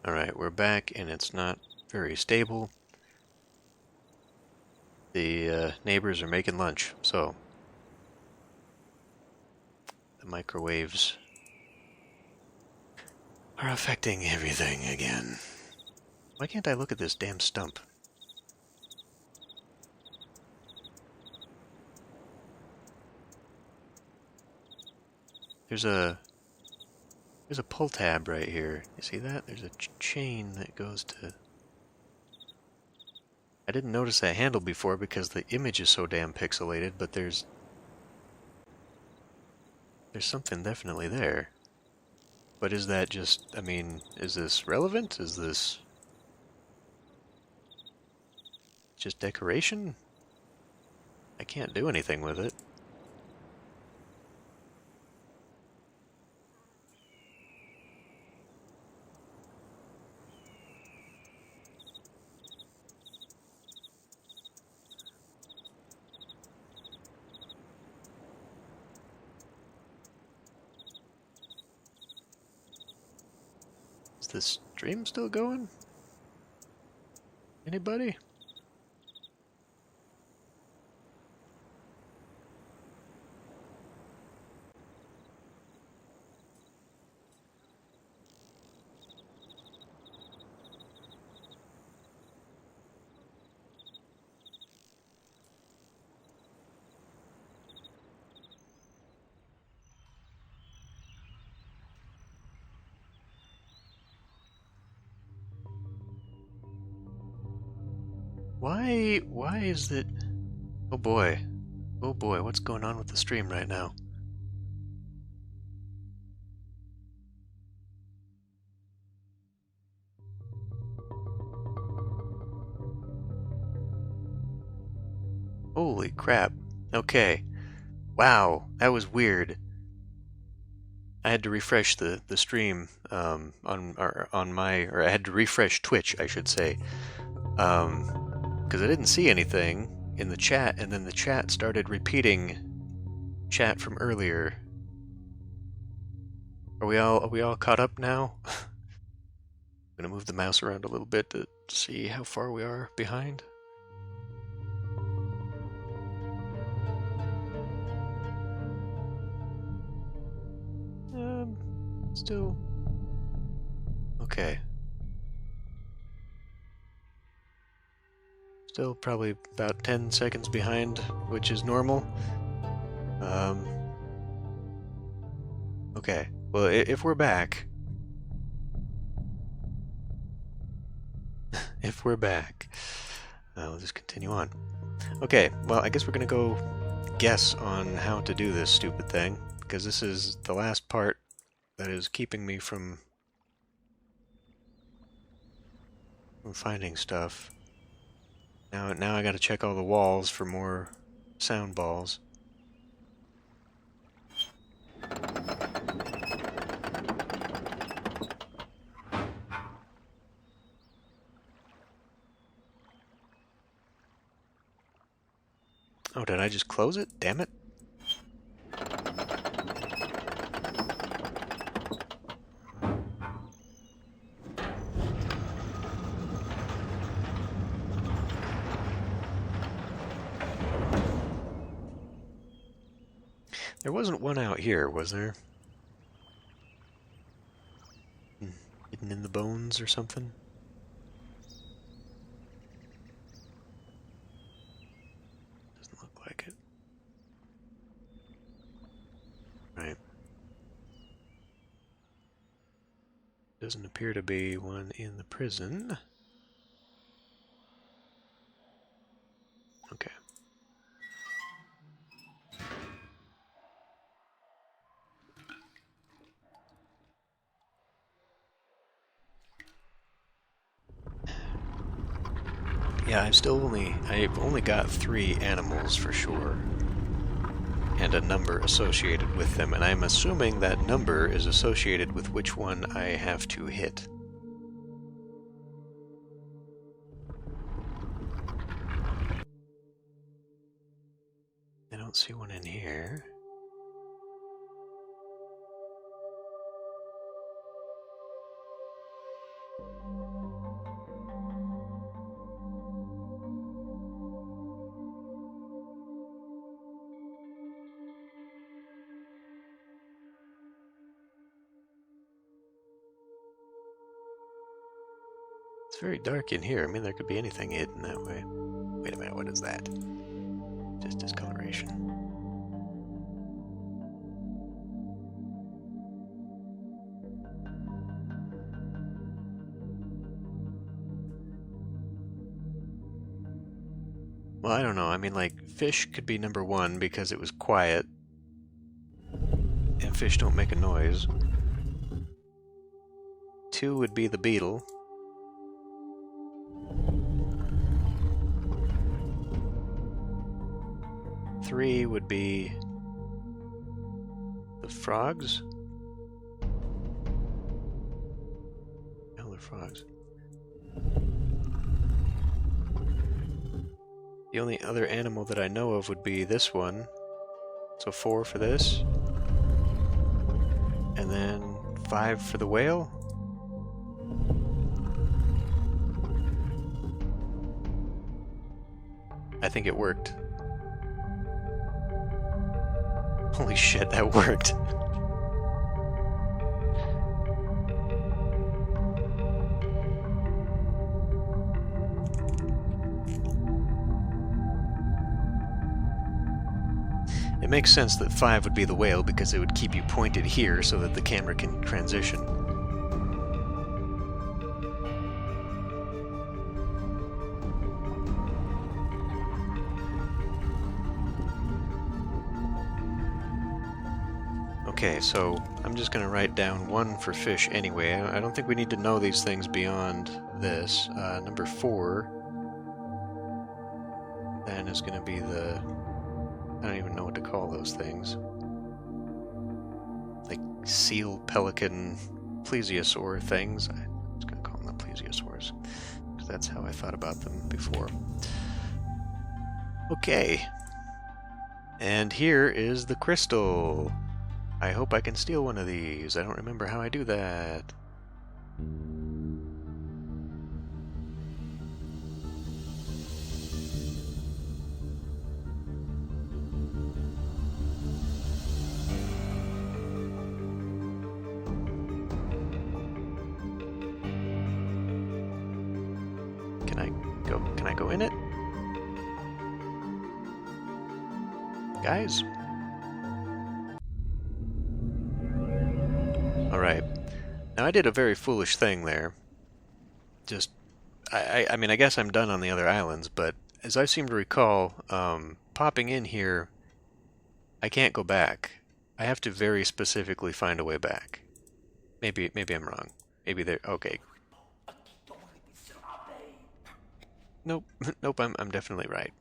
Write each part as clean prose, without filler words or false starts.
Alright, we're back and it's not very stable. The neighbors are making lunch, so the microwaves are affecting everything again. Why can't I look at this damn stump? There's a pull tab right here. You see that? There's a chain that goes to... I didn't notice that handle before because the image is so damn pixelated, but there's something definitely there. But is that just, I mean, is this relevant? Is this just decoration? I can't do anything with it. Is the stream still going? Anybody? Why is it... Oh boy. Oh boy, what's going on with the stream right now? Holy crap. Okay. Wow, that was weird. I had to refresh the stream on my, or I had to refresh Twitch, I should say, because I didn't see anything in the chat, and then the chat started repeating chat from earlier. Are we all caught up now? I'm gonna move the mouse around a little bit to see how far we are behind. Still okay. Still probably about 10 seconds behind, which is normal. Okay. Well, if we're back... if we're back, we'll just continue on. Okay, well, I guess we're gonna go guess on how to do this stupid thing, because this is the last part that is keeping me from finding stuff. Now I gotta check all the walls for more sound balls. Oh, did I just close it? Damn it. There wasn't one out here, was there? Hidden in the bones or something? Doesn't look like it. Right. Doesn't appear to be one in the prison. Okay. Yeah, I've only got 3 animals for sure, and a number associated with them, and I'm assuming that number is associated with which one I have to hit. I don't see one in here. It's very dark in here. I mean, there could be anything hidden that way. Wait a minute, what is that? Just discoloration. Well, I don't know. I mean, like, fish could be number one because it was quiet. And fish don't make a noise. 2 would be the beetle. Three would be the frogs. No, they're frogs. The only other animal that I know of would be this one. So 4 for this. And then 5 for the whale. I think it worked. Holy shit, that worked. It makes sense that 5 would be the whale because it would keep you pointed here so that the camera can transition. Okay, so I'm just going to write down 1 for fish anyway. I don't think we need to know these things beyond this. Number 4 then is going to be the... I don't even know what to call those things. Like seal, pelican, plesiosaur things. I'm just going to call them the plesiosaurs, because that's how I thought about them before. Okay. And here is the crystal. I hope I can steal one of these. I don't remember how I do that. Can I go in it? Guys? Alright. Now I did a very foolish thing there. Just, I mean, I guess I'm done on the other islands, but as I seem to recall, popping in here, I can't go back. I have to very specifically find a way back. Maybe I'm wrong. Maybe there, okay. Nope, nope, I'm definitely right.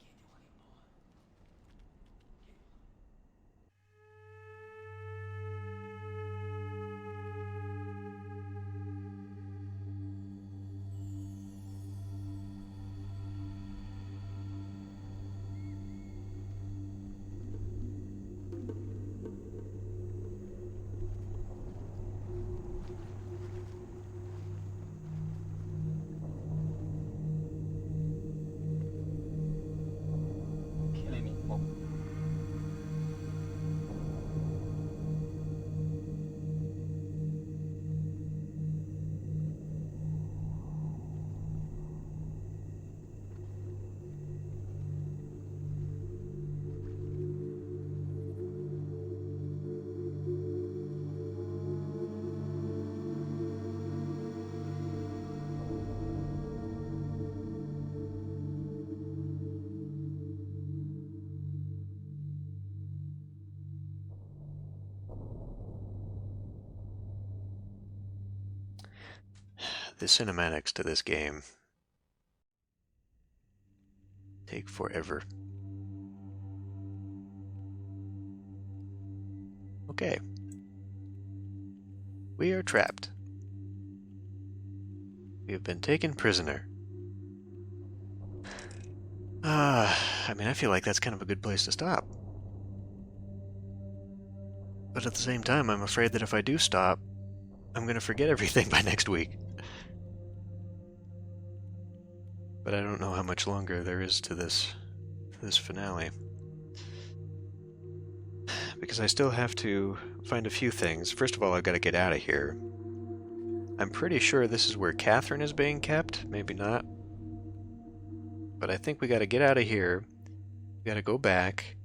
The cinematics to this game take forever. Okay. We are trapped. We have been taken prisoner. I mean, I feel like that's kind of a good place to stop. But at the same time, I'm afraid that if I do stop, I'm going to forget everything by next week. But I don't know how much longer there is to this finale. Because I still have to find a few things. First of all, I've got to get out of here. I'm pretty sure this is where Catherine is being kept. Maybe not. But I think we got to get out of here. We got to go back.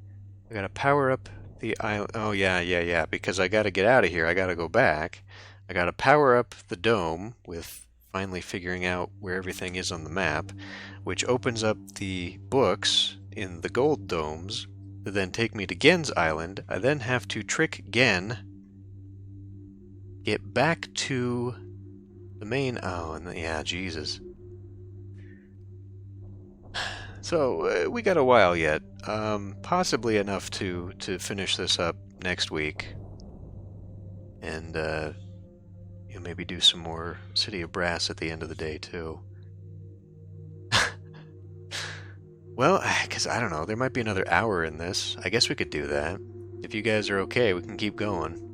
We got to power up the island. Oh, yeah. Because I got to get out of here. I got to go back. I got to power up the dome with finally figuring out where everything is on the map, which opens up the books in the gold domes that then take me to Gen's island. I then have to trick Gen, get back to the main... Oh, and yeah, Jesus. So, we got a while yet. Possibly enough to finish this up next week. And, maybe do some more City of Brass at the end of the day, too. Well, because I don't know, there might be another hour in this. I guess we could do that. If you guys are okay, we can keep going.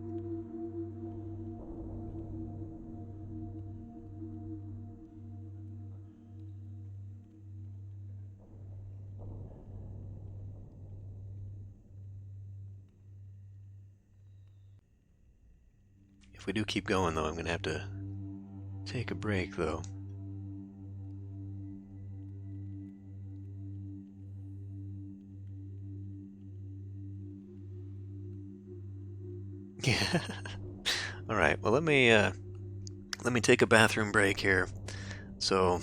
If we do keep going, though, I'm going to have to take a break, though. Yeah. All right. Well, let me take a bathroom break here. So,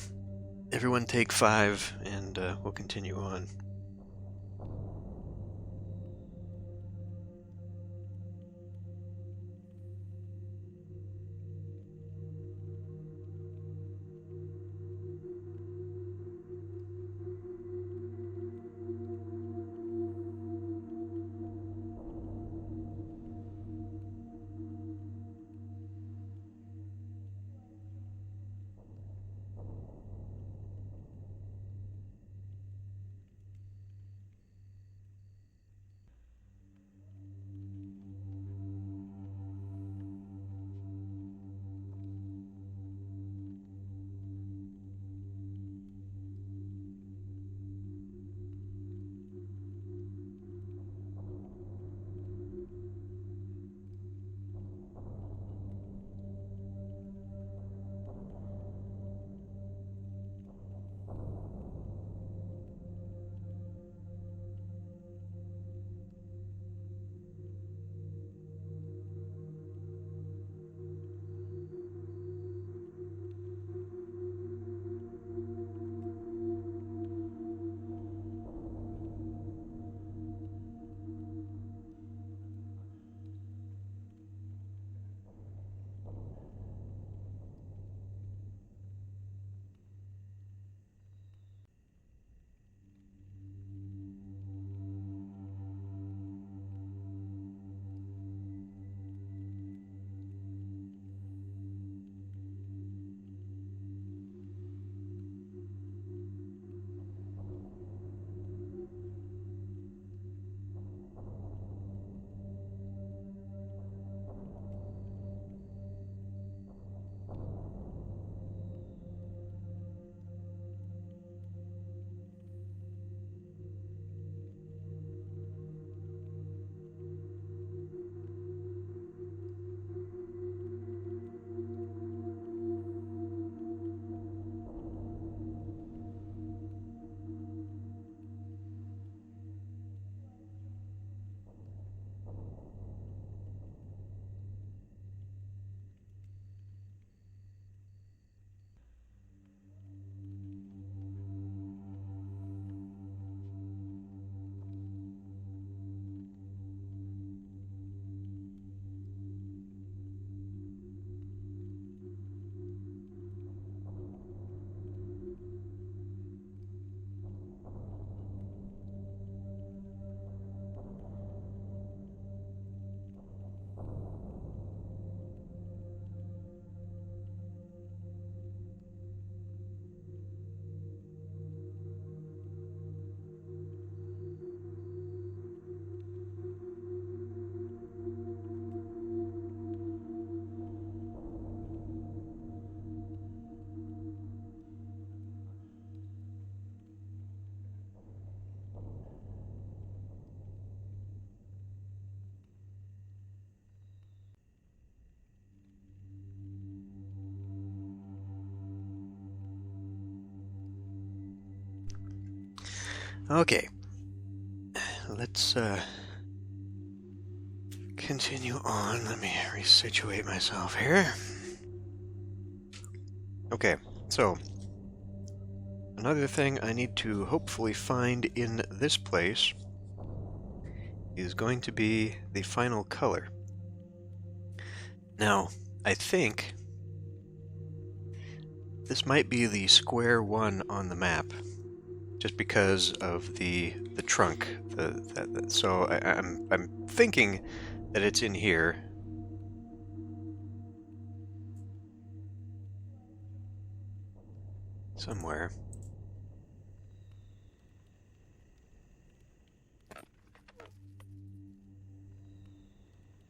everyone take 5, and we'll continue on. Okay, let's continue on. Let me resituate myself here. Okay, so another thing I need to hopefully find in this place is going to be the final color. Now, I think this might be the square one on the map, just because of the trunk. So I'm thinking that it's in here. Somewhere.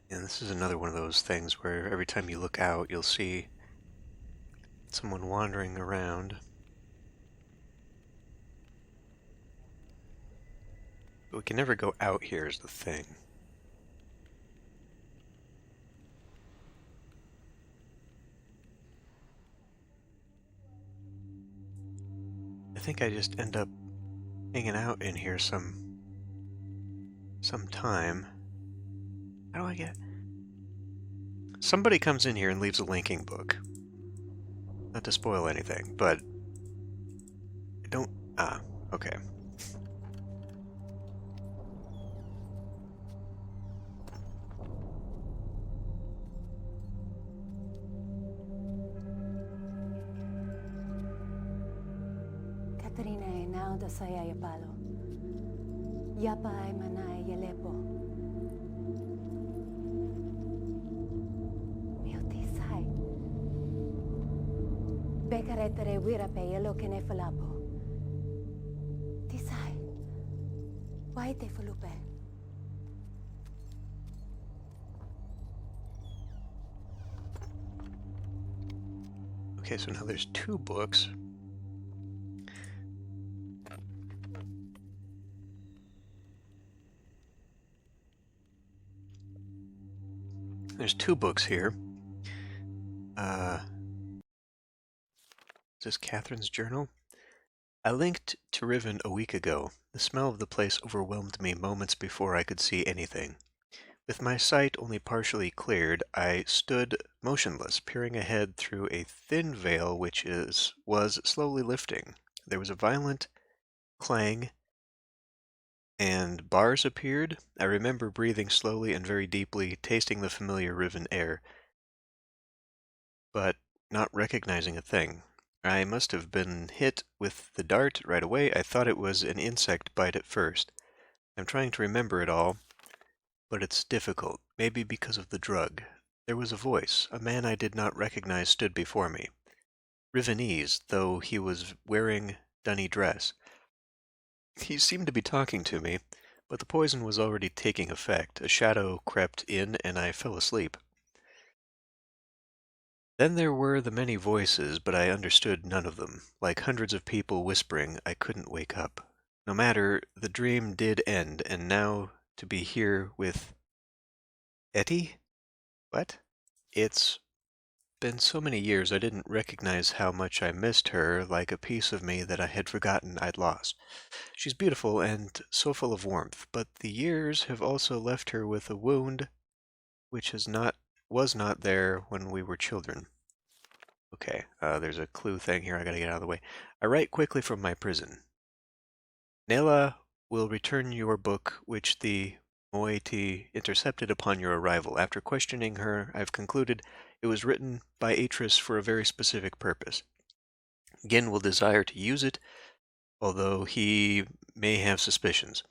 And this is another one of those things where every time you look out, you'll see someone wandering around. But we can never go out here is the thing. I think I just end up hanging out in here some time. How do I get... Somebody comes in here and leaves a linking book. Not to spoil anything, but I don't... Ah, okay. Katrina e now da saya yapalo. Yapa ay manay yelepo. Miotisay. Bekaretere wirape yelo kene falapo. Tisay. Why te falupe? Okay, so now there's 2 books. There's 2 books here. Is this Catherine's journal? I linked to Riven a week ago. The smell of the place overwhelmed me moments before I could see anything. With my sight only partially cleared, I stood motionless, peering ahead through a thin veil which was slowly lifting. There was a violent clang, and bars appeared. I remember breathing slowly and very deeply, tasting the familiar Riven air, but not recognizing a thing. I must have been hit with the dart right away. I thought it was an insect bite at first. I'm trying to remember it all, but it's difficult, maybe because of the drug. There was a voice. A man I did not recognize stood before me. Rivenese, though he was wearing dunny dress. He seemed to be talking to me, but the poison was already taking effect. A shadow crept in, and I fell asleep. Then there were the many voices, but I understood none of them. Like hundreds of people whispering, I couldn't wake up. No matter, the dream did end, and now to be here with Etty? What? It's been so many years I didn't recognize how much I missed her, like a piece of me that I had forgotten I'd lost. She's beautiful and so full of warmth, but the years have also left her with a wound which was not there when we were children. Okay, there's a clue thing here I gotta get out of the way. I write quickly from my prison. Nela will return your book, which the moiety intercepted upon your arrival. After questioning her, I've concluded it was written by Atris for a very specific purpose. Gin will desire to use it, although he may have suspicions.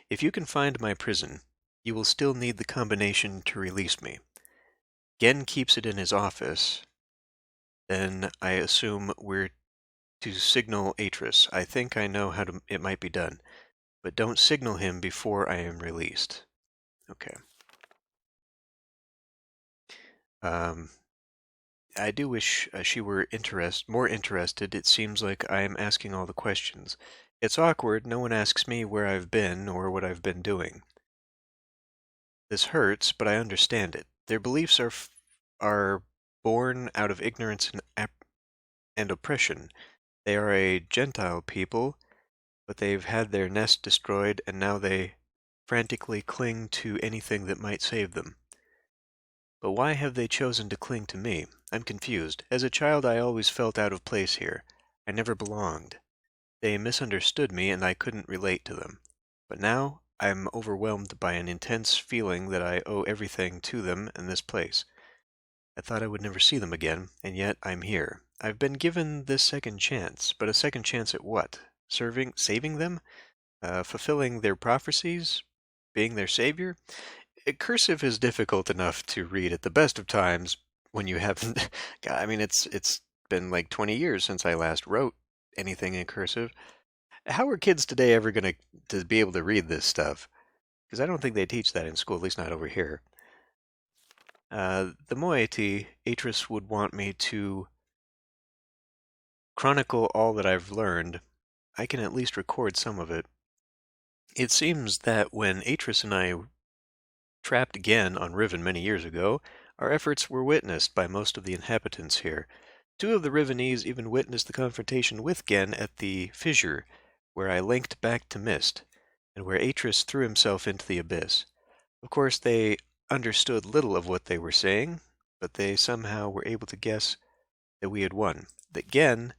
If you can find my prison, you will still need the combination to release me. Gen keeps it in his office. Then I assume we're to signal Atris. I think I know how it might be done, but don't signal him before I am released. Okay. I do wish she were more interested. It seems like I am asking all the questions. It's awkward. No one asks me where I've been or what I've been doing. This hurts, but I understand it. Their beliefs are born out of ignorance and oppression. They are a Gentile people, but they've had their nest destroyed, and now they frantically cling to anything that might save them. But why have they chosen to cling to me? I'm confused. As a child, I always felt out of place here. I never belonged. They misunderstood me, and I couldn't relate to them. But now, I'm overwhelmed by an intense feeling that I owe everything to them and this place. I thought I would never see them again, and yet I'm here. I've been given this second chance, but a second chance at what? Saving them? Fulfilling their prophecies? Being their savior? Cursive is difficult enough to read at the best of times when you haven't. I mean, it's been like 20 years since I last wrote anything in cursive. How are kids today ever going to be able to read this stuff? Because I don't think they teach that in school, at least not over here. The moiety, Atris would want me to chronicle all that I've learned. I can at least record some of it. It seems that when Atris and I trapped again on Riven many years ago, our efforts were witnessed by most of the inhabitants here. Two of the Rivenese even witnessed the confrontation with Gen at the fissure, where I linked back to Mist, and where Atris threw himself into the abyss. Of course, they understood little of what they were saying, but they somehow were able to guess that we had won, that Gen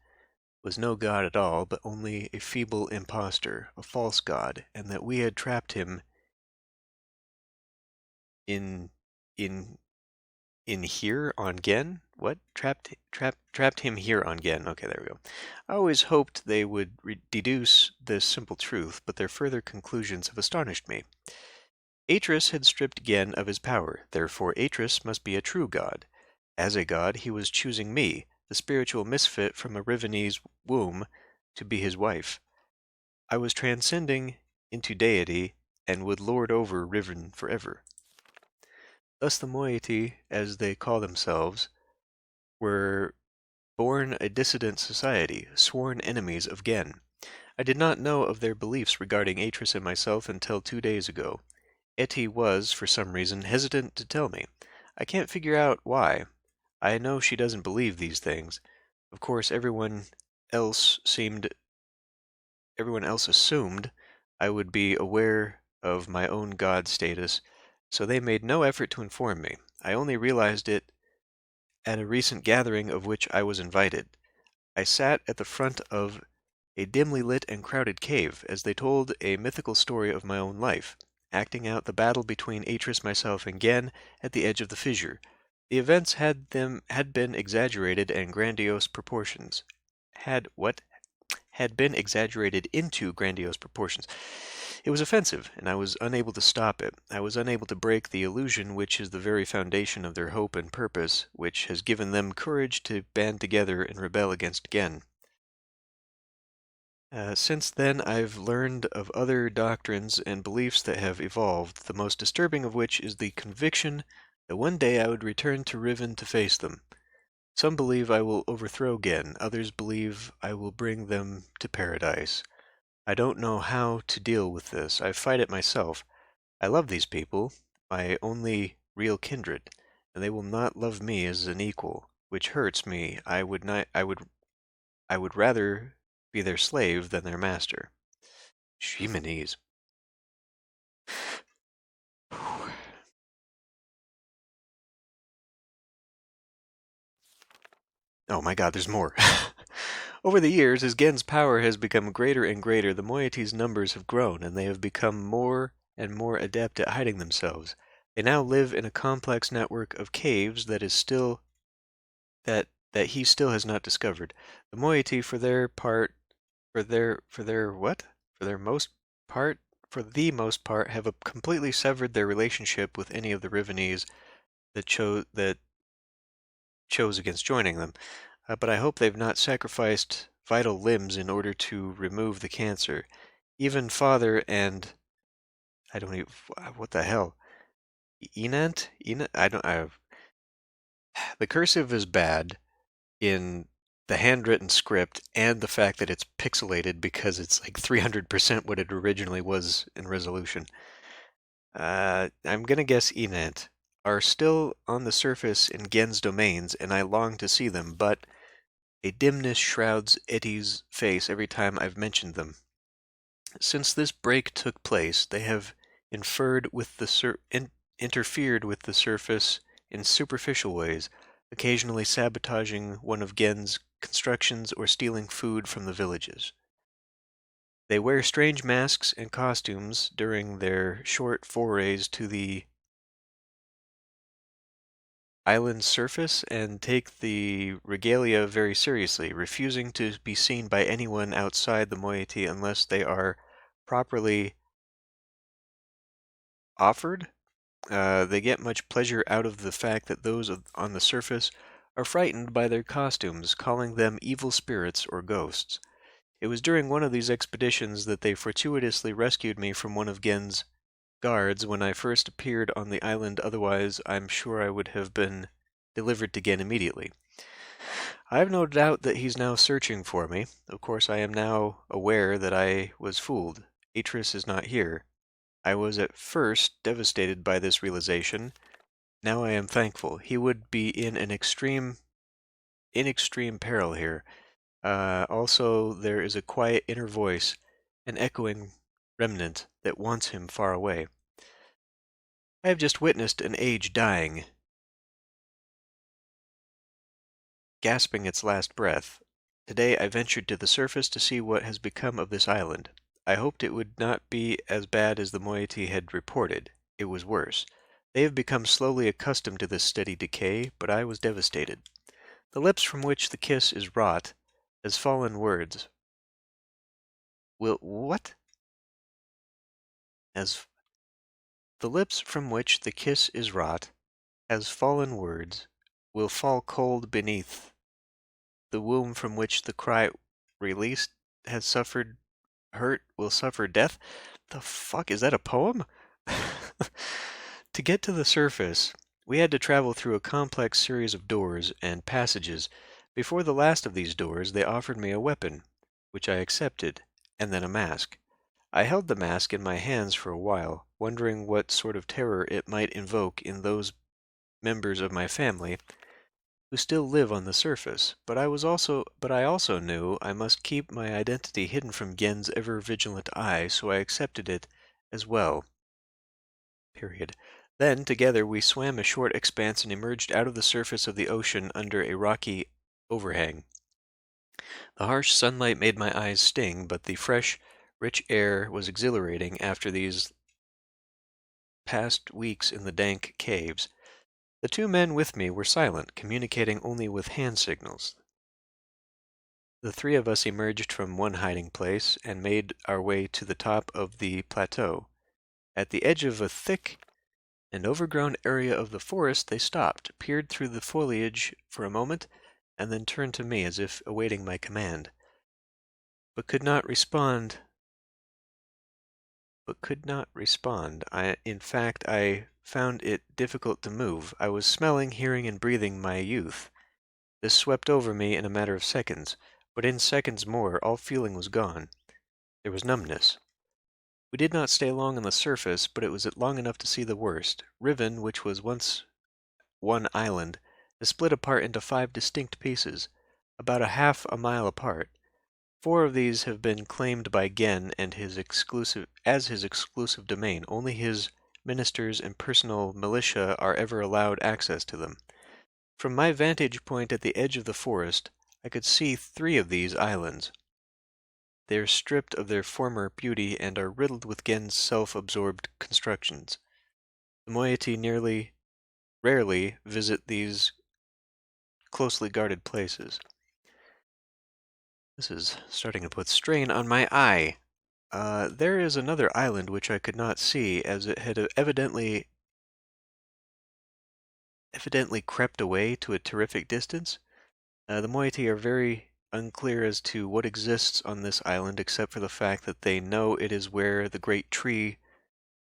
was no god at all, but only a feeble impostor, a false god, and that we had trapped him in in in here on Gen? What? Trapped him here on Gen. Okay, there we go. I always hoped they would deduce this simple truth, but their further conclusions have astonished me. Atris had stripped Gen of his power, therefore Atris must be a true god. As a god, he was choosing me, the spiritual misfit from a Rivenese womb, to be his wife. I was transcending into deity and would lord over Riven forever. Thus the moiety, as they call themselves, were born a dissident society, sworn enemies of Gen. I did not know of their beliefs regarding Atris and myself until 2 days ago. Etty was, for some reason, hesitant to tell me. I can't figure out why. I know she doesn't believe these things. Of course, else everyone else assumed I would be aware of my own god status, so they made no effort to inform me. I only realized it at a recent gathering of which I was invited. I sat at the front of a dimly lit and crowded cave as they told a mythical story of my own life, acting out the battle between Atris, myself, and Gen at the edge of the fissure. The events had been exaggerated and grandiose proportions. Had been exaggerated into grandiose proportions. It was offensive, and I was unable to stop it. I was unable to break the illusion which is the very foundation of their hope and purpose, which has given them courage to band together and rebel against Gen. Since then, I've learned of other doctrines and beliefs that have evolved, the most disturbing of which is the conviction that one day I would return to Riven to face them. Some believe I will overthrow Gen, others believe I will bring them to paradise. I don't know how to deal with this. I fight it myself. I love these people, my only real kindred, and they will not love me as an equal, which hurts me. I would rather be their slave than their master. Shimonese. Oh my god, there's more. Over the years, as Gen's power has become greater and greater, the moiety's numbers have grown, and they have become more and more adept at hiding themselves. They now live in a complex network of caves that he still has not discovered. The moiety, for their part, for their what? For their most part, for the most part, have completely severed their relationship with any of the Rivenese that chose against joining them. But I hope they've not sacrificed vital limbs in order to remove the cancer. Even Father and I don't even what the hell, Enant? Enant? I don't. The cursive is bad in the handwritten script and the fact that it's pixelated because it's like 300% what it originally was in resolution. I'm gonna guess Enant are still on the surface in Gen's domains, and I long to see them, but a dimness shrouds Etty's face every time I've mentioned them. Since this break took place, they have inferred with the interfered with the surface in superficial ways, occasionally sabotaging one of Gen's constructions or stealing food from the villages. They wear strange masks and costumes during their short forays to the island's surface and take the regalia very seriously, refusing to be seen by anyone outside the moiety unless they are properly offered. They get much pleasure out of the fact that those on the surface are frightened by their costumes, calling them evil spirits or ghosts. It was during one of these expeditions that they fortuitously rescued me from one of Gen's guards when I first appeared on the island, otherwise I'm sure I would have been delivered to Gen immediately. I have no doubt that he's now searching for me. Of course, I am now aware that I was fooled. Atris is not here. I was at first devastated by this realization. Now I am thankful. He would be in extreme peril here. Also, there is a quiet inner voice, an echoing remnant that wants him far away. I have just witnessed an age dying, gasping its last breath. Today I ventured to the surface to see what has become of this island. I hoped it would not be as bad as the moiety had reported. It was worse. They have become slowly accustomed to this steady decay, but I was devastated. The lips from which the kiss is wrought, as fallen words. What? As the lips from which the kiss is wrought, as fallen words, will fall cold beneath. The womb from which the cry released has suffered hurt will suffer death. The fuck, is that a poem? To get to the surface, we had to travel through a complex series of doors and passages. Before the last of these doors, they offered me a weapon, which I accepted, and then a mask. I held the mask in my hands for a while, wondering what sort of terror it might invoke in those members of my family who still live on the surface, but I also knew I must keep my identity hidden from Gen's ever-vigilant eye, so I accepted it as well. Period. Then, together, we swam a short expanse and emerged out of the surface of the ocean under a rocky overhang. The harsh sunlight made my eyes sting, but the fresh, rich air was exhilarating after these past weeks in the dank caves. The two men with me were silent, communicating only with hand signals. The three of us emerged from one hiding place and made our way to the top of the plateau. At the edge of a thick and overgrown area of the forest, they stopped, peered through the foliage for a moment, and then turned to me as if awaiting my command. But could not respond. In fact, I found it difficult to move. I was smelling, hearing, and breathing my youth. This swept over me in a matter of seconds, but in seconds more all feeling was gone. There was numbness. We did not stay long on the surface, but it was long enough to see the worst. Riven, which was once one island, is split apart into 5 distinct pieces, about a half a mile apart. 4 of these have been claimed by Gen and his exclusive domain. Only his ministers and personal militia are ever allowed access to them. From my vantage point at the edge of the forest, I could see 3 of these islands. They are stripped of their former beauty and are riddled with Gen's self-absorbed constructions. The moiety rarely visit these closely guarded places. This is starting to put strain on my eye. There is another island which I could not see, as it had evidently crept away to a terrific distance. The moiety are very unclear as to what exists on this island, except for the fact that they know it is where the great tree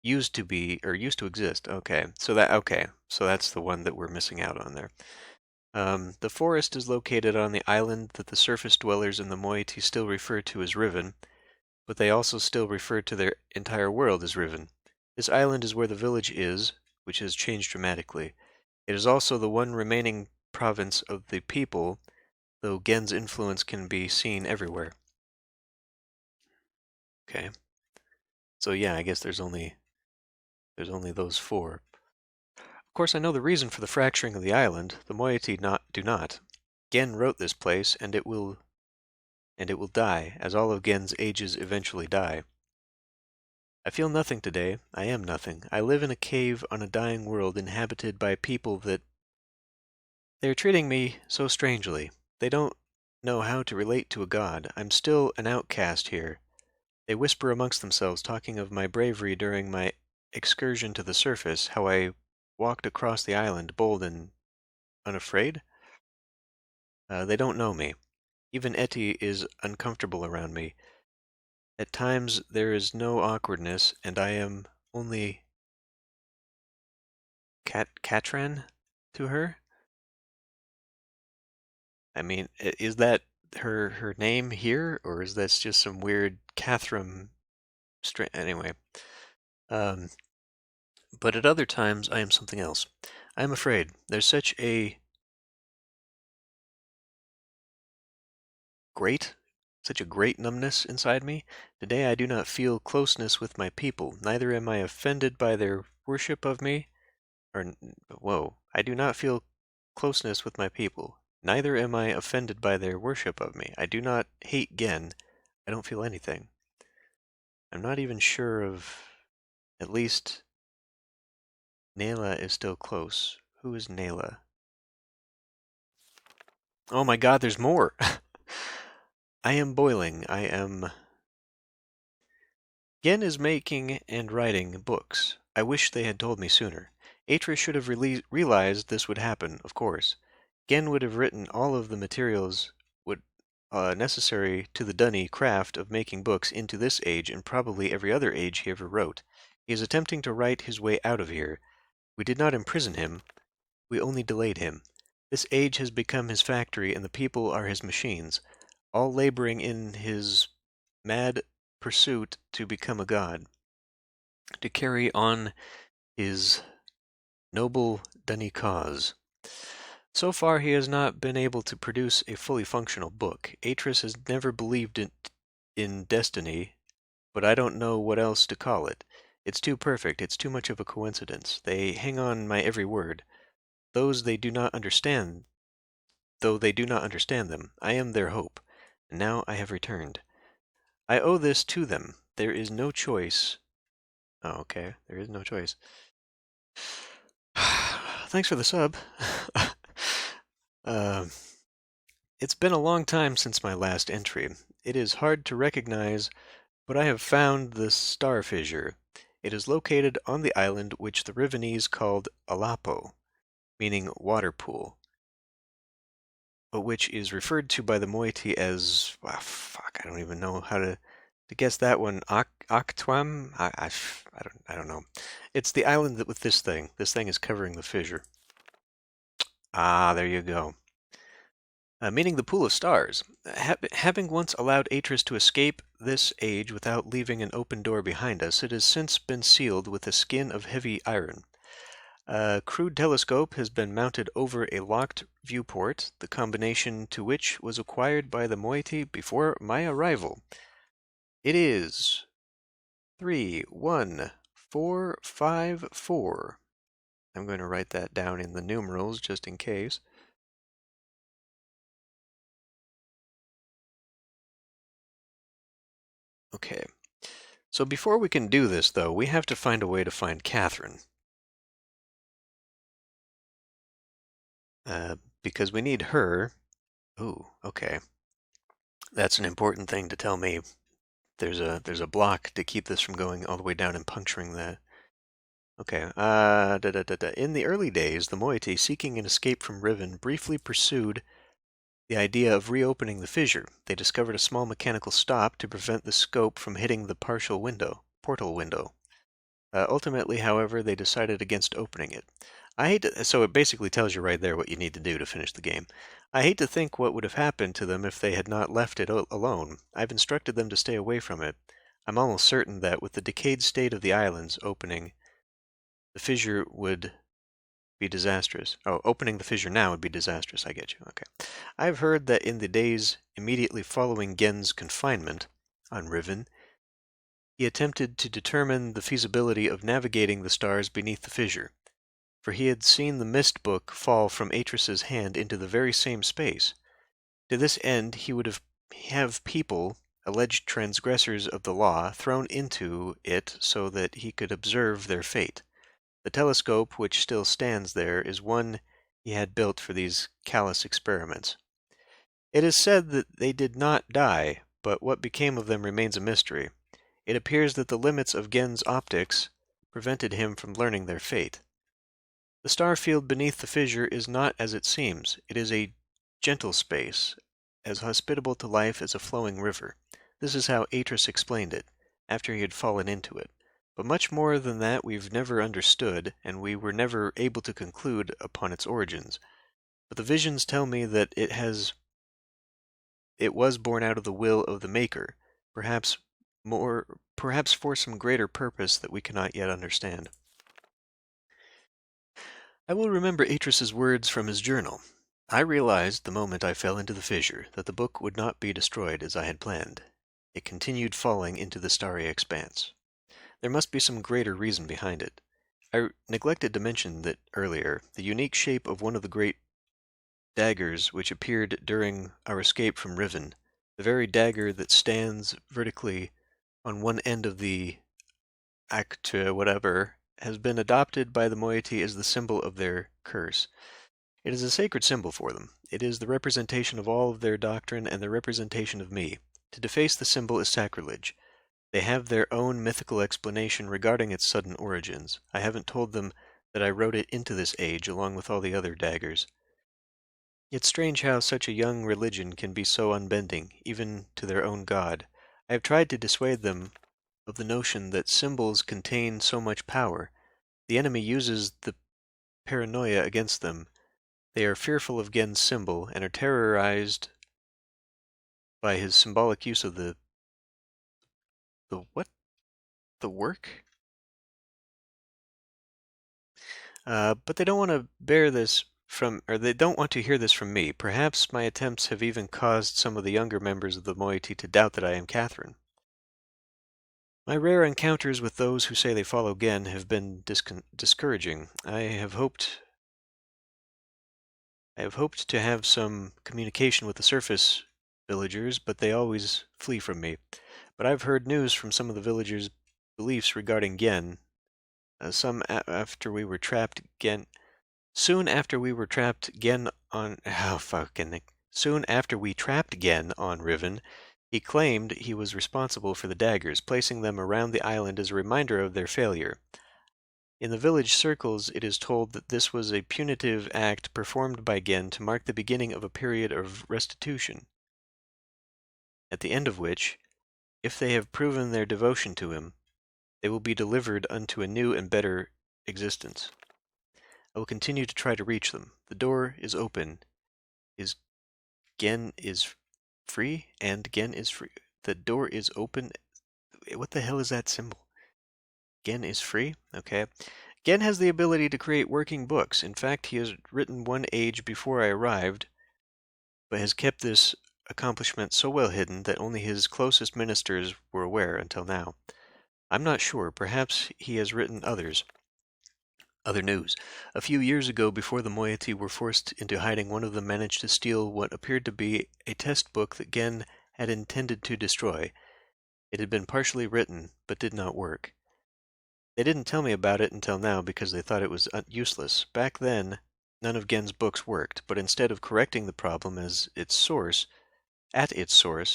used to exist. Okay, so that's the one that we're missing out on there. The forest is located on the island that the surface dwellers in the moiety still refer to as Riven, but they also still refer to their entire world as Riven. This island is where the village is, which has changed dramatically. It is also the one remaining province of the people, though Gen's influence can be seen everywhere. Okay. So yeah, I guess there's only those four. Of course, I know the reason for the fracturing of the island. The moiety do not. Gen wrote this place, and it will die, as all of Gen's ages eventually die. I feel nothing today. I am nothing. I live in a cave on a dying world inhabited by people that they are treating me so strangely. They don't know how to relate to a god. I'm still an outcast here. They whisper amongst themselves, talking of my bravery during my excursion to the surface, how I walked across the island, bold and unafraid. They don't know me. Even Etty is uncomfortable around me. At times there is no awkwardness, and I am only Katran to her. I mean, is that her name here, or is that just some weird Catherine? Anyway, um, but at other times I am something else. I am afraid. There's great, such a great numbness inside me. Today I do not feel closeness with my people. Neither am I offended by their worship of me. Whoa, I do not feel closeness with my people. Neither am I offended by their worship of me. I do not hate Gen. I don't feel anything. I'm not even sure of. At least Nayla is still close. Who is Nayla? Oh my god, there's more! I am boiling. I am. Gen is making and writing books. I wish they had told me sooner. Atris should have realized this would happen, of course. Gen would have written all of the materials would necessary to the dunny craft of making books into this age and probably every other age he ever wrote. He is attempting to write his way out of here. We did not imprison him, we only delayed him. This age has become his factory and the people are his machines, all laboring in his mad pursuit to become a god, to carry on his noble dunny cause. So far he has not been able to produce a fully functional book. Atris has never believed in destiny, but I don't know what else to call it. It's too perfect, it's too much of a coincidence. They hang on my every word. Those they do not understand, though they do not understand them. I am their hope, and now I have returned. I owe this to them. There is no choice. Oh, okay. There is no choice. Thanks for the sub. uh, it's been a long time since my last entry. It is hard to recognize, but I have found the star fissure. It is located on the island which the Rivenese called Alapo, meaning water pool, but which is referred to by the moiety as, fuck, I don't even know how to guess that one. Octwam? I don't know. It's the island with this thing. This thing is covering the fissure. Ah, there you go. Meaning the pool of stars. Having once allowed Atris to escape this age without leaving an open door behind us, it has since been sealed with a skin of heavy iron. A crude telescope has been mounted over a locked viewport, the combination to which was acquired by the moiety before my arrival. It is 31454. I'm going to write that down in the numerals just in case. Okay. So before we can do this, though, we have to find a way to find Catherine. Because we need her. Ooh, okay. That's an important thing to tell me. There's a block to keep this from going all the way down and puncturing that. Okay. In the early days, the moiety, seeking an escape from Riven, briefly pursued the idea of reopening the fissure. They discovered a small mechanical stop to prevent the scope from hitting the portal window. Ultimately, however, they decided against opening it. So it basically tells you right there what you need to do to finish the game. I hate to think what would have happened to them if they had not left it alone. I've instructed them to stay away from it. I'm almost certain that with the decayed state of the islands, opening the fissure would be disastrous. Oh, opening the fissure now would be disastrous. I get you. Okay. I've heard that in the days immediately following Gen's confinement on Riven, He attempted to determine the feasibility of navigating the stars beneath the fissure, for he had seen the mist book fall from Atris's hand into the very same space. To this end he would have people, alleged transgressors of the law, thrown into it so that he could observe their fate. The telescope which still stands there is one he had built for these callous experiments. It is said that they did not die, but what became of them remains a mystery. It appears that the limits of Gen's optics prevented him from learning their fate. The star field beneath the fissure is not as it seems. It is a gentle space, as hospitable to life as a flowing river. This is how Atris explained it, after he had fallen into it. But much more than that we've never understood, and we were never able to conclude upon its origins. But the visions tell me that it was born out of the will of the Maker, perhaps perhaps for some greater purpose that we cannot yet understand. I will remember Atris's words from his journal. I realized the moment I fell into the fissure that the book would not be destroyed as I had planned. It continued falling into the starry expanse. There must be some greater reason behind it. I neglected to mention that earlier, the unique shape of one of the great daggers which appeared during our escape from Riven, the very dagger that stands vertically on one end of the whatever, has been adopted by the moiety as the symbol of their curse. It is a sacred symbol for them. It is the representation of all of their doctrine and the representation of me. To deface the symbol is sacrilege. They have their own mythical explanation regarding its sudden origins. I haven't told them that I wrote it into this age along with all the other daggers. It's strange how such a young religion can be so unbending, even to their own God. I have tried to dissuade them of the notion that symbols contain so much power. The enemy uses the paranoia against them. They are fearful of Gen's symbol and are terrorized by his symbolic use of the what? The work? But they don't want to bear this or they don't want to hear this from me. Perhaps my attempts have even caused some of the younger members of the moiety to doubt that I am Catherine. My rare encounters with those who say they follow Gen have been discouraging. I have hoped to have some communication with the surface villagers, but they always flee from me. But I've heard news from some of the villagers' beliefs regarding Gen. After we were trapped, Soon after we were trapped Gen on Soon after we trapped Gen on Riven, he claimed he was responsible for the daggers, placing them around the island as a reminder of their failure. In the village circles, it is told that this was a punitive act performed by Gen to mark the beginning of a period of restitution, at the end of which, if they have proven their devotion to him, they will be delivered unto a new and better existence. I will continue to try to reach them. The door is open. Gen is free, and Gen is free. The door is open. What the hell is that symbol? Gen is free? Okay. Gen has the ability to create working books. In fact, he has written one age before I arrived, but has kept this accomplishment so well hidden that only his closest ministers were aware until now. I'm not sure. Perhaps he has written others. Other news. A few years ago, before the moiety were forced into hiding, one of them managed to steal what appeared to be a test book that Gen had intended to destroy. It had been partially written, but did not work. They didn't tell me about it until now because they thought it was useless. Back then, none of Gen's books worked, but instead of correcting the problem at its source,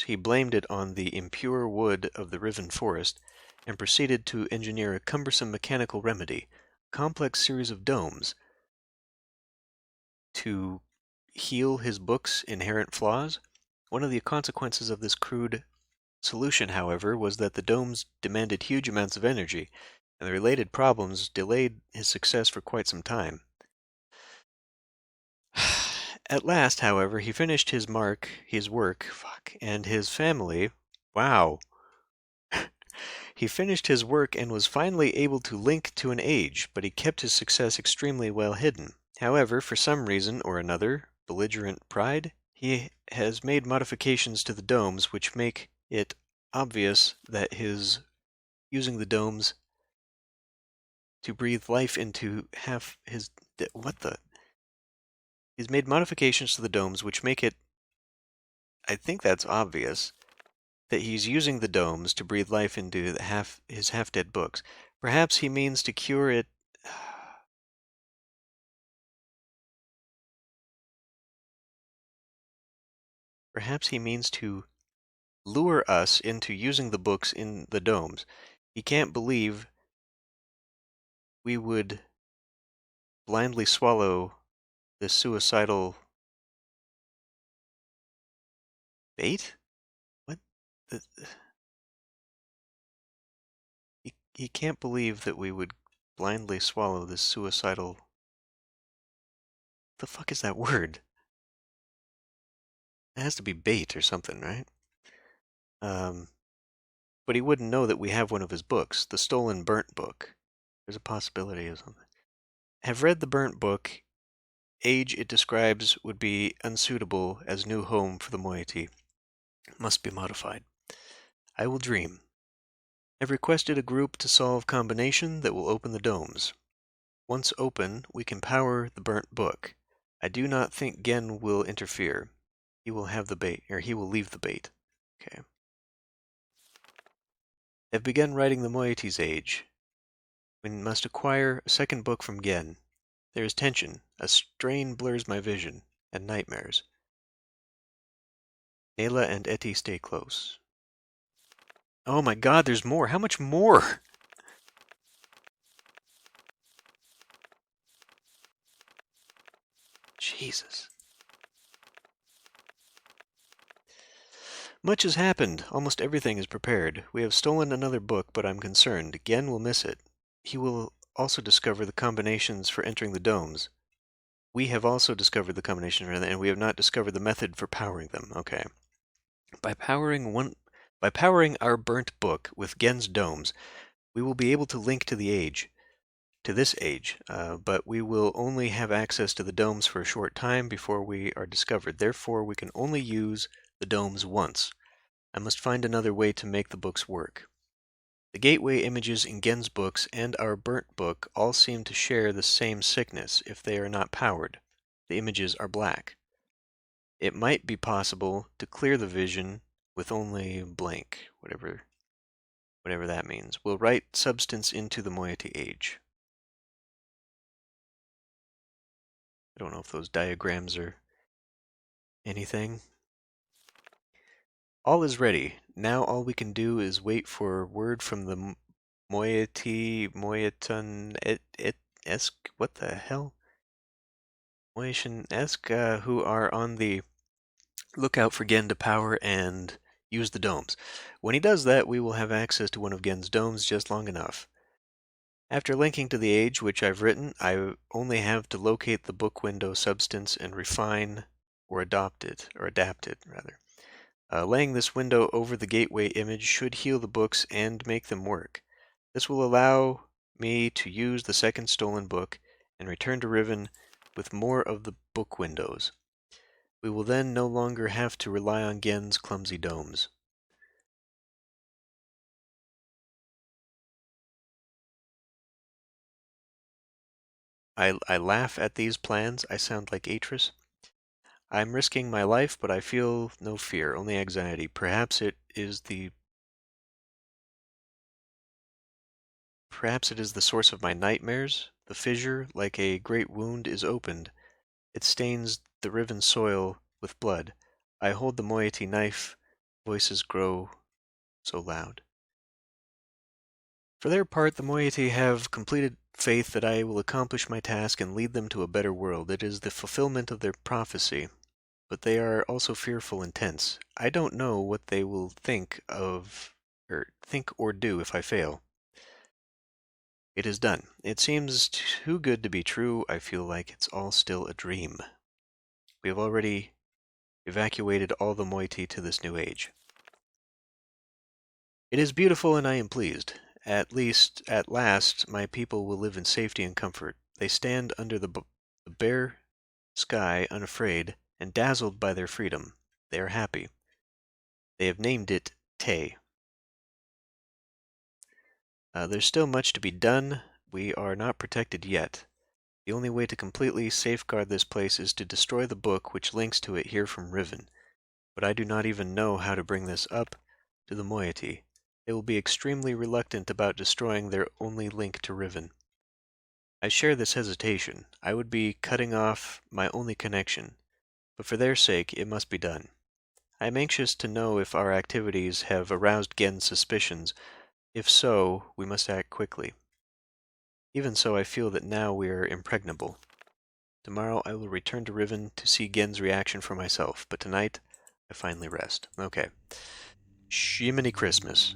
he blamed it on the impure wood of the Riven forest and proceeded to engineer a cumbersome mechanical remedy, complex series of domes, to heal his book's inherent flaws. One of the consequences of this crude solution, however, was that the domes demanded huge amounts of energy, and the related problems delayed his success for quite some time. At last, however, he finished his work, and his family, wow, he finished his work and was finally able to link to an age, but he kept his success extremely well hidden. However, for some reason or another, belligerent pride, he has made modifications to the domes which make it obvious that his using the domes to breathe life into half his... What the... He's made modifications to the domes which make it, I think that's obvious, that he's using the domes to breathe life into his half-dead books. Perhaps he means to cure it... Perhaps he means to lure us into using the books in the domes. He can't believe we would blindly swallow this suicidal bait? What? The, he can't believe that we would blindly swallow this suicidal... The fuck is that word? It has to be bait or something, right? But he wouldn't know that we have one of his books, the stolen burnt book. There's a possibility of something. Have read the burnt book. Age it describes would be unsuitable as new home for the moiety. Must be modified. I will dream. Have requested a group to solve combination that will open the domes. Once open, we can power the burnt book. I do not think Gen will interfere. He will have the bait, or he will leave the bait. Okay. Have begun writing the moiety's age. We must acquire a second book from Gen. There is tension. A strain blurs my vision, and nightmares. Nayla and Etty stay close. Oh my god, there's more. How much more? Jesus. Much has happened. Almost everything is prepared. We have stolen another book, but I'm concerned. Gen will miss it. He will also discover the combinations for entering the domes. We have also discovered the combination, and we have not discovered the method for powering them. Okay. By powering our burnt book with Gen's domes, we will be able to link to this age, but we will only have access to the domes for a short time before we are discovered. Therefore, we can only use the domes once. I must find another way to make the books work. The gateway images in Gen's books and our burnt book all seem to share the same sickness if they are not powered. The images are black. It might be possible to clear the vision with only blank, whatever that means. We'll write substance into the moiety age. I don't know if those diagrams are anything. All is ready. Now all we can do is wait for word from the Moyetan-esque, what the hell? Moyetian-esque, who are on the lookout for Gen to power and use the domes. When he does that, we will have access to one of Gen's domes just long enough. After linking to the age which I've written, I only have to locate the book window substance and refine or adapt it. Laying this window over the gateway image should heal the books and make them work. This will allow me to use the second stolen book and return to Riven with more of the book windows. We will then no longer have to rely on Gen's clumsy domes. I laugh at these plans. I sound like Atris. I'm risking my life, but I feel no fear, only anxiety. Perhaps it is the source of my nightmares. The fissure, like a great wound, is opened. It stains the riven soil with blood. I hold the moiety knife. Voices grow so loud. For their part, the moiety have completed faith that I will accomplish my task and lead them to a better world. It is the fulfillment of their prophecy. But they are also fearful and tense. I don't know what they will think or do if I fail. It is done. It seems too good to be true. I feel like it's all still a dream. We have already evacuated all the moiety to this new age. It is beautiful and I am pleased. At last, my people will live in safety and comfort. They stand under the bare sky unafraid and dazzled by their freedom. They are happy. They have named it Te. There's still much to be done. We are not protected yet. The only way to completely safeguard this place is to destroy the book which links to it here from Riven. But I do not even know how to bring this up to the moiety. They will be extremely reluctant about destroying their only link to Riven. I share this hesitation. I would be cutting off my only connection, but for their sake it must be done. I am anxious to know if our activities have aroused Gen's suspicions. If so, we must act quickly. Even so, I feel that now we are impregnable. Tomorrow I will return to Riven to see Gen's reaction for myself, but tonight I finally rest. Okay. Shiminy Christmas.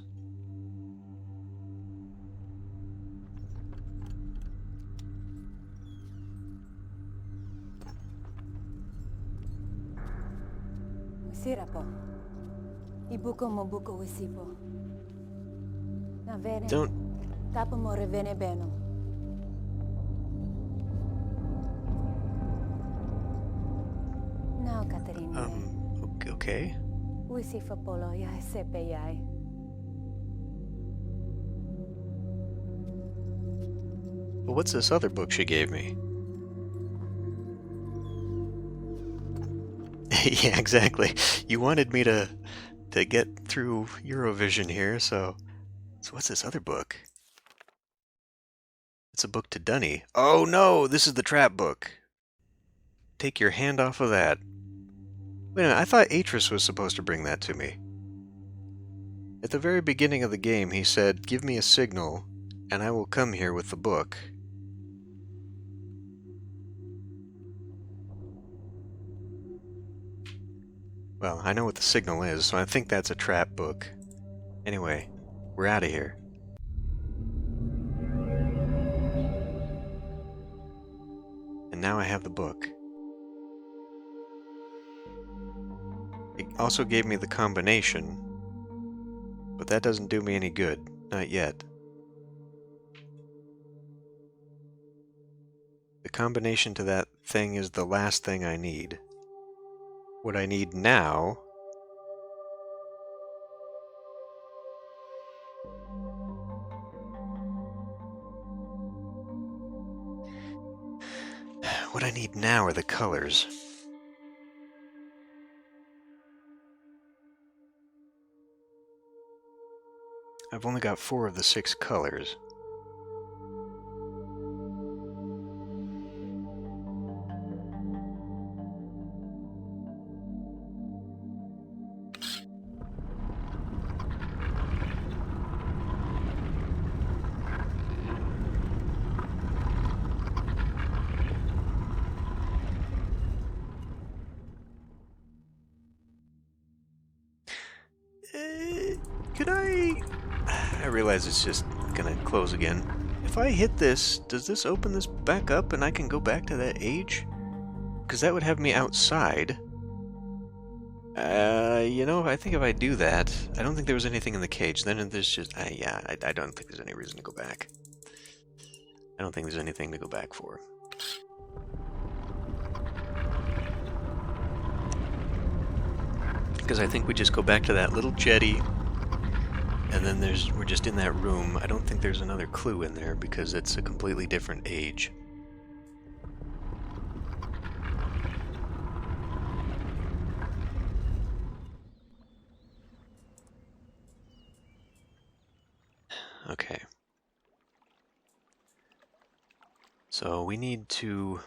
Usira po. Ibuko mo buko wisipo. Na vene. Don't... Tapo mo revene beno. Now, Katerina. Okay. Wisifa polo yai sepe yai. Well, what's this other book she gave me? Yeah, exactly. You wanted me to get through Eurovision here, so what's this other book? It's a book to Dunny. Oh no, this is the trap book. Take your hand off of that. Wait a minute, I thought Atris was supposed to bring that to me. At the very beginning of the game, he said, "Give me a signal, and I will come here with the book." Well, I know what the signal is, so I think that's a trap book. Anyway, we're out of here. And now I have the book. It also gave me the combination, but that doesn't do me any good. Not yet. The combination to that thing is the last thing I need. What I need now... What I need now are the colors. I've only got 4 of the 6 colors. Could I realize it's just gonna close again. If I hit this, does this open this back up and I can go back to that age? Because that would have me outside. You know, I think if I do that, I don't think there was anything in the cage. Then there's just, yeah, I don't think there's any reason to go back. I don't think there's anything to go back for. Because I think we just go back to that little jetty, and then we're just in that room. I don't think there's another clue in there because it's a completely different age. Okay. So we need to...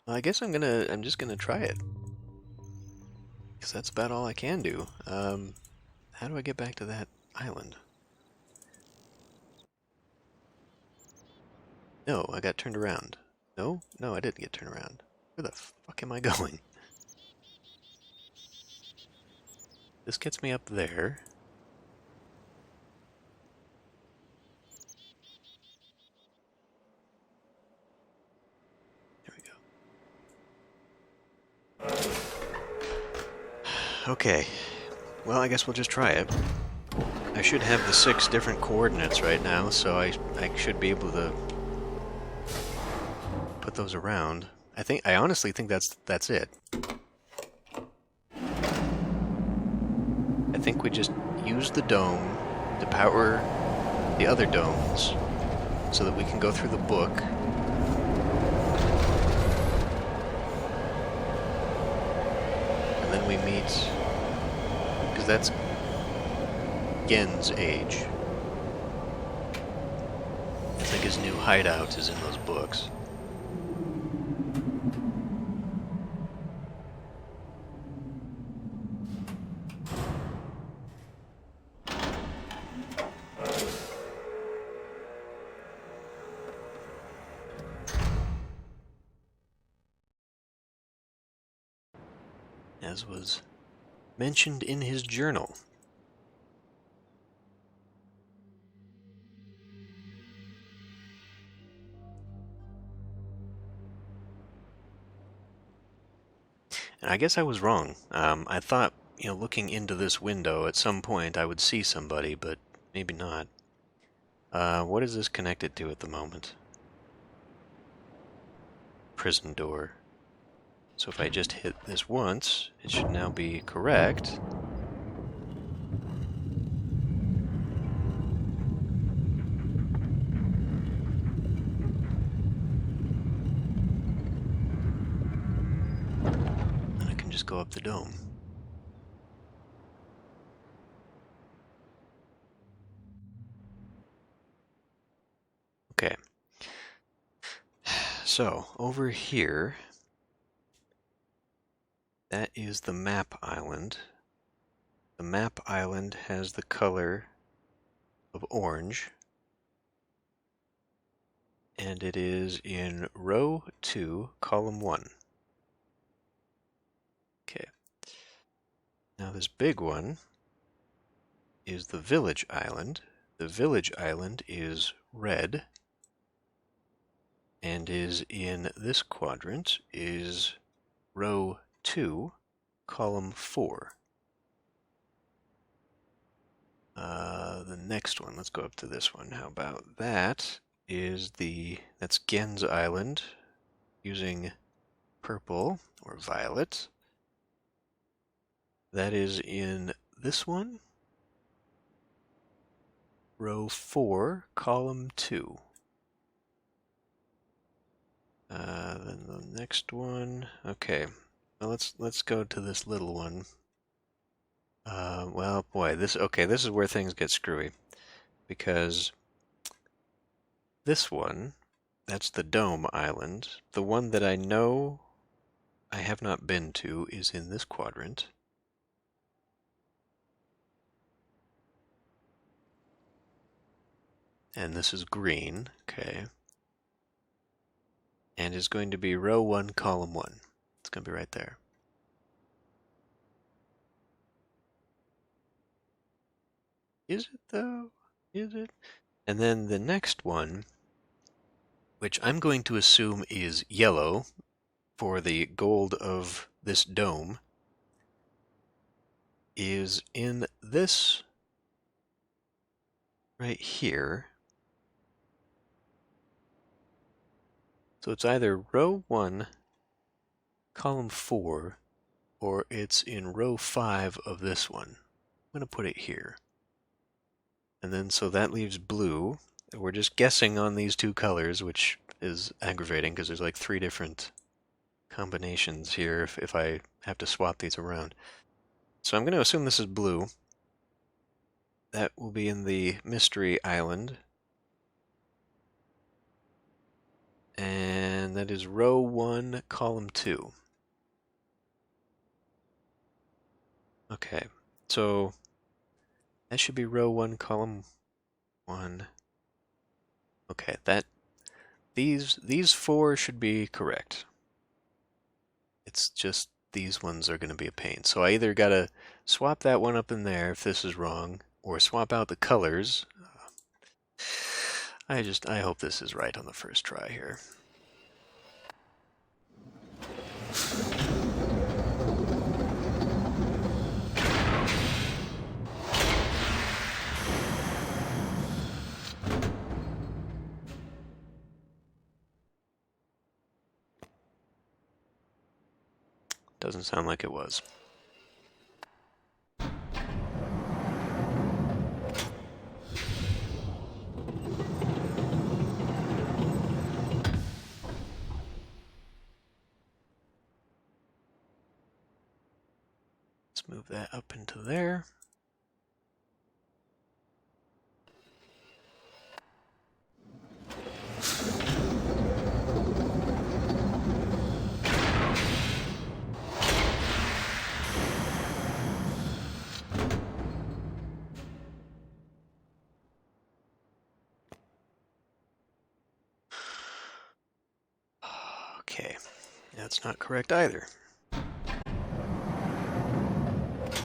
Well, I guess I'm just gonna try it. Because that's about all I can do. How do I get back to that island? No, I got turned around. No? No, I didn't get turned around. Where the fuck am I going? This gets me up there. There we go. Okay. Well, I guess we'll just try it. I should have the 6 different coordinates right now, so I should be able to put those around. I honestly think that's it. think we just use the dome to power the other domes so that we can go through the book. And then we meet, because that's Gen's age. I think his new hideout is in those books. As was mentioned in his journal. And I guess I was wrong. I thought, looking into this window at some point I would see somebody, but maybe not. What is this connected to at the moment? Prison door. So if I just hit this once, it should now be correct. And I can just go up the dome. Okay. So, over here, that is the map island. The map island has the color of orange. And it is in row 2, column 1. Okay. Now this big one is the village island. The village island is red. And is in this quadrant is row 2, column 4. The next one, let's go up to this one. How about that? That's Gen's Island, using purple or violet. That is in this one, row 4, column 2. Then the next one, okay. Well, let's go to this little one. Well, boy, this is where things get screwy, because this one, that's the Dome Island. The one that I know I have not been to is in this quadrant. And this is green, okay. And is going to be row 1, column 1. It's going to be right there. Is it, though? Is it? And then the next one, which I'm going to assume is yellow for the gold of this dome, is in this right here. So it's either row 1, column 4, or it's in row 5 of this one. I'm going to put it here. And then so that leaves blue. We're just guessing on these two colors, which is aggravating because there's like 3 different combinations here if I have to swap these around. So I'm going to assume this is blue. That will be in the Mystery Island. And that is row 1, column 2. Okay, so that should be row 1, column 1. Okay, these 4 should be correct. It's just these ones are going to be a pain. So I either got to swap that one up in there if this is wrong, or swap out the colors. I hope this is right on the first try here. Doesn't sound like it was. move that up into there. Okay, that's not correct either.